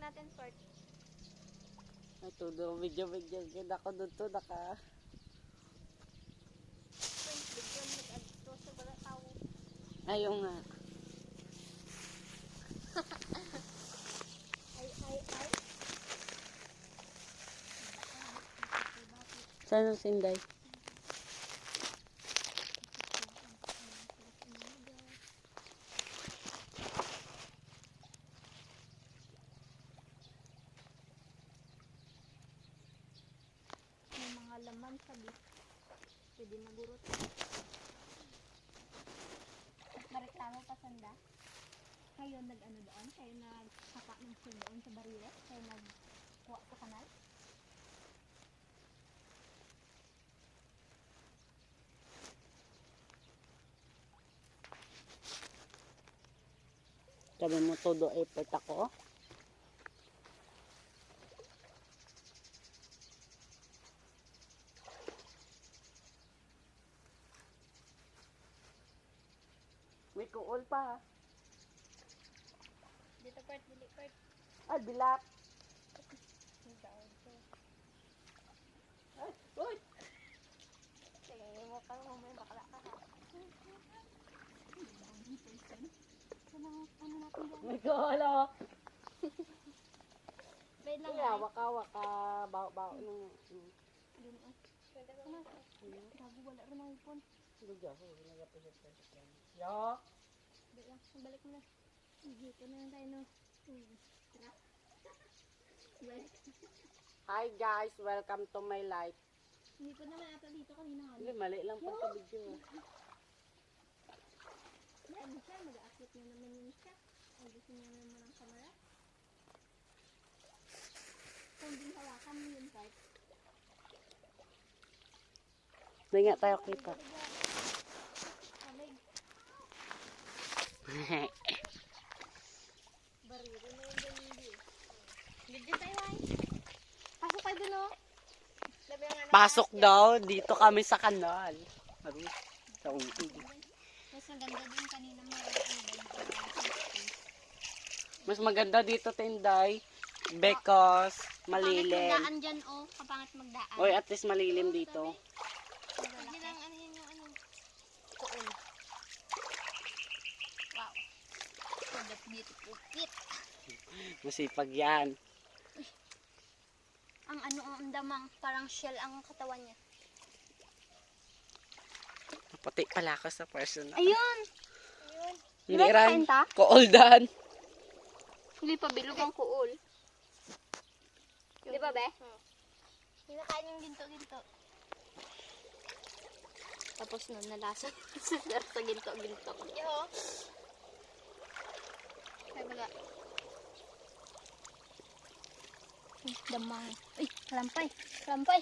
natin, Fort. Ito do, video. Kita ko doon to, naka. Bigyan mag-adto sa bala tao. Ayun nga. Ay. Saan ang sinday? May mga laman sabi. Pwede magurot. Mareklamo pa sanda. Kayo nag-ano doon? Kayo nagkaka ng fuel doon sa barilo? Kayo nagkuha sa kanal? Sabi mo todo effort ako. May kuol pa. Dito part, dili part. Ay, bilap. Ay, uy! Tingin mo kang may bakla ka ha. Ano natin dyan? May kuol oh. Wait lang Kaya, ay. waka, bao nung. Dun oh. Ano? Grabe wala rin ang ipon. Yo. Wait lang, balik mo na. Dito na lang tayo no. Tara. Balik. Hi guys, welcome to my life. Hindi pa naman ata dito kanina nga. Hindi, mali lang pagka video. Yan siya, mag-a-upload na naman yun siya. Ay, gusto niya naman ang camera. Kung din hawakan mo yun, Pat. Hindi nga tayo kita. Alig. Bariro na yung ganyan. Video tayo ay. Pasok kayo dun oh. Labi ang ano. Pasok daw, dito kami sa kanal. Sa uwi. Mas maganda din kanina mo. Mas maganda dito, Tinday. Because malilim. Kapangit magdaan dyan oh. Kapangit magdaan. Oy, at least malilim dito. Hindi lang ano yun yung ano. Kuon. Wow. So that beautiful kit. Masipag yan. Ang ano ang damang parang shell ang katawan niya. Puti pala ako sa personal. Ayun. Ayun. Hindi Diba ran. kain ta? Kooldan. Hindi pa bilog ang kuol. Di ba be? Kinakain yung ginto-ginto. Tapos nun nalasa. Sa ginto-ginto. Yo. Ay baga. Damang. Uy, kalampay. Kalampay.